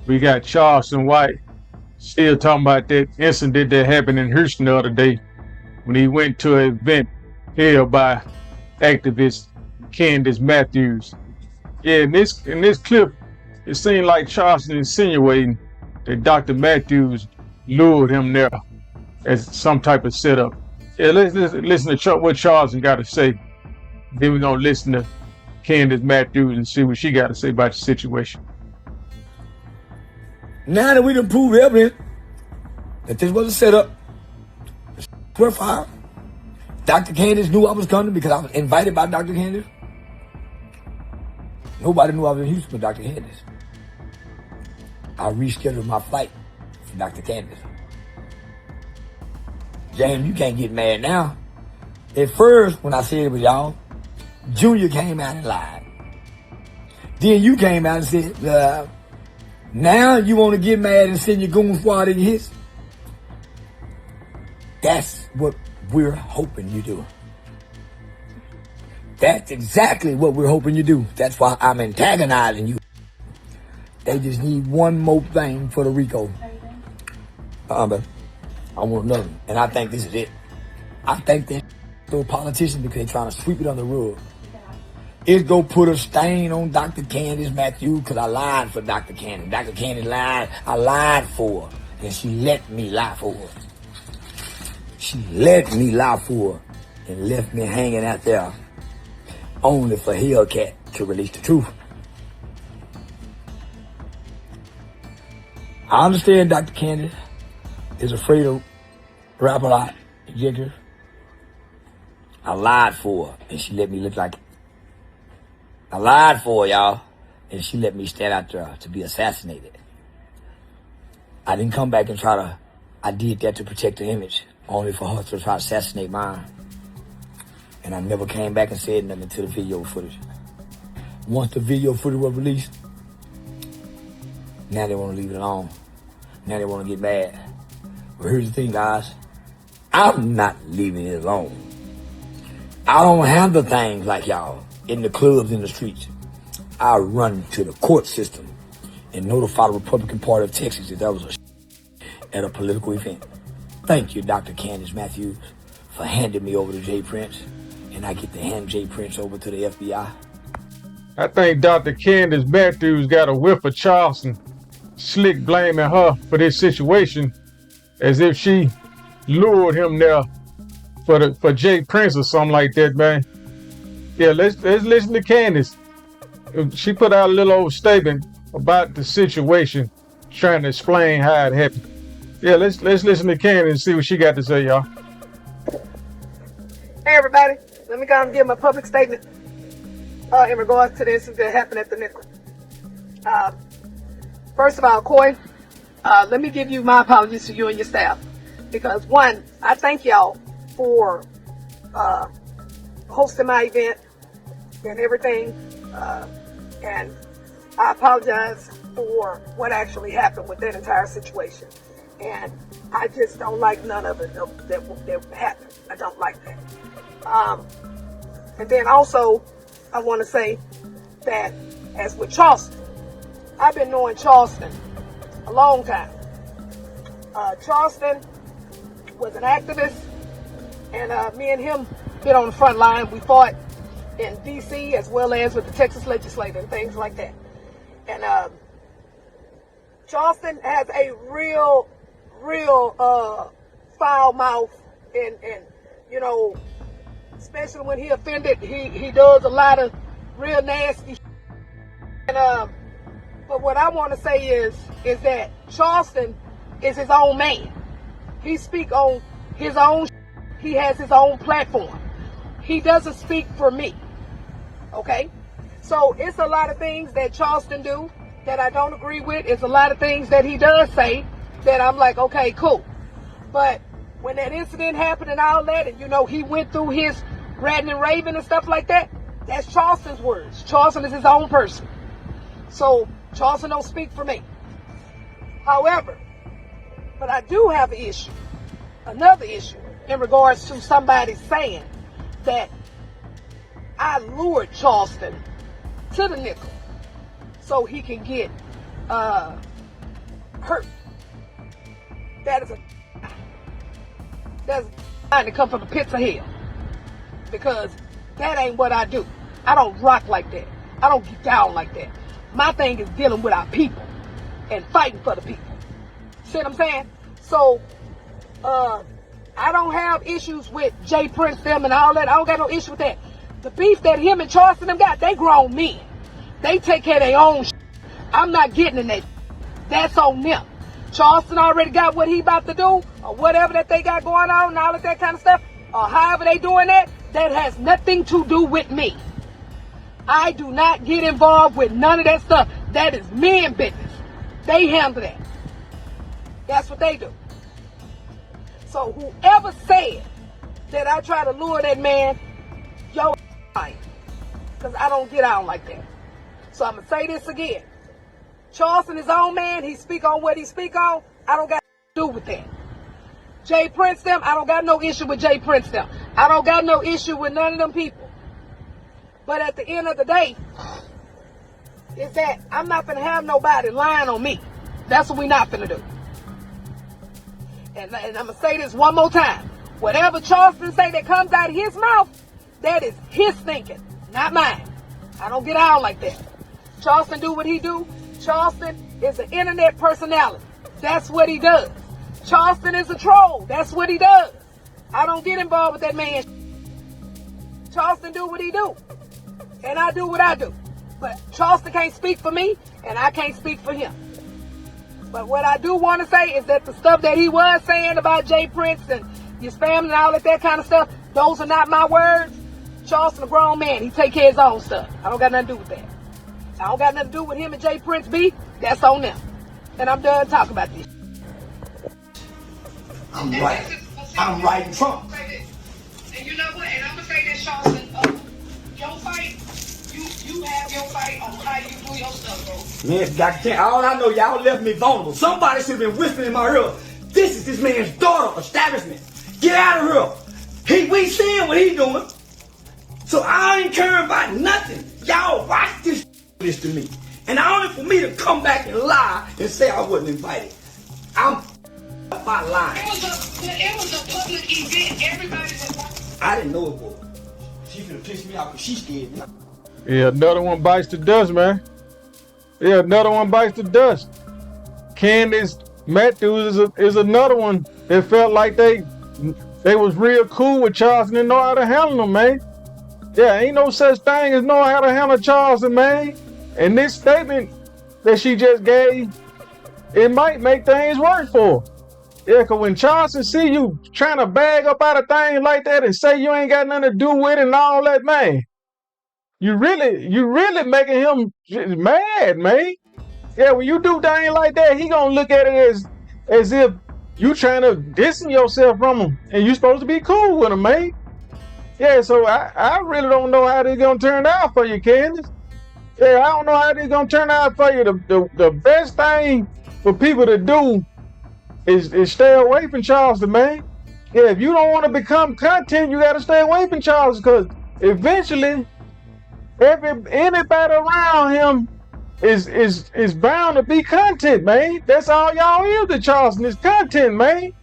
We got Charleston White still talking about that incident that happened in Houston the other day when he went to an event held by activist Candice Matthews. Yeah, in this clip, it seemed like Charleston insinuating that Dr. Matthews lured him there as some type of setup. Yeah, listen to what Charleston got to say. Then we're gonna listen to Candice Matthews and see what she got to say about the situation. Now that we done proved evidence that this was a setup, we're fired. Dr. Candice knew I was coming because I was invited by Dr. Candice. Nobody knew I was in Houston with Dr. Candice. I rescheduled my flight for Dr. Candice. James, you can't get mad now. At first, when I said it was y'all, Junior came out and lied. Then you came out and said, now you want to get mad and send your goon squad in your hits? That's what we're hoping you do. That's exactly what we're hoping you do. That's why I'm antagonizing you. They just need one more thing for the RICO. But I want another. And I think this is it. I think they're politicians because they're trying to sweep it under the rug. It's going to put a stain on Dr. Candice Matthews because I lied for Dr. Candice. Dr. Candice lied. I lied for her. And she let me lie for her. She let me lie for her and left me hanging out there only for Hellcat to release the truth. I understand Dr. Candice is afraid of rap a lot, executive. I lied for her and she let me look like it. I lied for her, y'all, and she let me stand out there to be assassinated. I didn't come back and I did that to protect the image, only for her to try to assassinate mine. And I never came back and said nothing to the video footage. Once the video footage was released, now they want to leave it alone. Now they want to get mad. But here's the thing, guys. I'm not leaving it alone. I don't handle things like y'all in the clubs, in the streets. I run to the court system and notify the Republican Party of Texas that was at a political event. Thank you, Dr. Candice Matthews, for handing me over to Jay Prince, and I get to hand Jay Prince over to the FBI. I think Dr. Candice Matthews got a whiff of Charleston slick blaming her for this situation as if she lured him there for Jay Prince or something like that, man. Yeah, let's listen to Candice. She put out a little old statement about the situation, trying to explain how it happened. Yeah, let's listen to Candice and see what she got to say, y'all. Hey everybody, let me go and give my public statement in regards to this that happened at the Nickel. First of all, Coy, let me give you my apologies to you and your staff. Because one, I thank y'all for hosting my event and everything. And I apologize for what actually happened with that entire situation. And I just don't like none of it that happened. I don't like that. And then also, I want to say that as with Charleston, I've been knowing Charleston a long time. Charleston was an activist, and me and him been on the front line. We fought in D.C. as well as with the Texas legislature and things like that. And Charleston has a real foul mouth, and you know, especially when he offended, he does a lot of real nasty. And but what I want to say is that Charleston is his own man. He speak on his own. He has his own platform. He doesn't speak for me. Okay? So it's a lot of things that Charleston do that I don't agree with. It's a lot of things that he does say that I'm like, okay, cool. But when that incident happened and all that, and you know, he went through his ranting and raving and stuff like that, that's Charleston's words. Charleston is his own person. So Charleston don't speak for me. However, but I do have an issue, another issue, in regards to somebody saying that I lured Charleston to the Nickel so he can get hurt. That is that's to come from the pits of hell. Because that ain't what I do. I don't rock like that. I don't get down like that. My thing is dealing with our people and fighting for the people. See what I'm saying? So, I don't have issues with Jay Prince them and all that. I don't got no issue with that. The beef that him and Charleston them got, they grown men. They take care of their own shit. I'm not getting in that. That's on them. Charleston already got what he about to do, or whatever that they got going on and all of that kind of stuff, or however they doing that, that has nothing to do with me. I do not get involved with none of that stuff. That is men business. They handle that. That's what they do. So whoever said that I try to lure that man, yo, because I don't get out like that. So I'm going to say this again. Charleston is own man. He speak on what he speak on. I don't got to do with that. Jay Prince them, I don't got no issue with Jay Prince them. I don't got no issue with none of them people. But at the end of the day, is that I'm not going to have nobody lying on me. That's what we not going to do. And I'm going to say this one more time. Whatever Charleston say that comes out of his mouth, that is his thinking, not mine. I don't get out like that. Charleston do what he do. Charleston is an internet personality. That's what he does. Charleston is a troll. That's what he does. I don't get involved with that man. Charleston do what he do. And I do what I do. But Charleston can't speak for me, and I can't speak for him. But what I do want to say is that the stuff that he was saying about Jay Prince and his family and all of that kind of stuff, those are not my words. Charleston a grown man. He take care of his own stuff. I don't got nothing to do with that. I don't got nothing to do with him and Jay Prince beef. That's on them. And I'm done talking about this. I'm right. I'm right in Trump. And you know what? And I'm going to say this, Charleston. Your fight, you have your fight on how you do your stuff, bro. Man, Dr. King, all I know, y'all left me vulnerable. Somebody should have been whispering in my ear, this is this man's daughter establishment. Get out of here. We seeing what he doing. So I ain't caring about nothing. Y'all watch this to me. And only for me to come back and lie and say I wasn't invited. I'm my line. It was a public event. Everybody was watching. I didn't know it was. She finna piss me off because she scared me. Yeah, another one bites the dust, man. Yeah, another one bites the dust. Candice Matthews is another one that felt like they was real cool with Charleston and know how to handle them, man. Yeah, ain't no such thing as know how to handle Charleston, man. And this statement that she just gave, it might make things worse for her. Yeah, because when Charleston see you trying to bag up out of things like that and say you ain't got nothing to do with it and all that, man, you really making him mad, man. Yeah, when you do things like that, he gonna look at it as if you trying to distance yourself from him and you supposed to be cool with him, man. Yeah, so I really don't know how this gonna turn out for you, Candice. Yeah, I don't know how this gonna turn out for you. The best thing for people to do is stay away from Charleston, man. Yeah, if you don't want to become content, you gotta stay away from Charleston, because eventually anybody around him is bound to be content, man. That's all y'all is to Charleston, is content, man.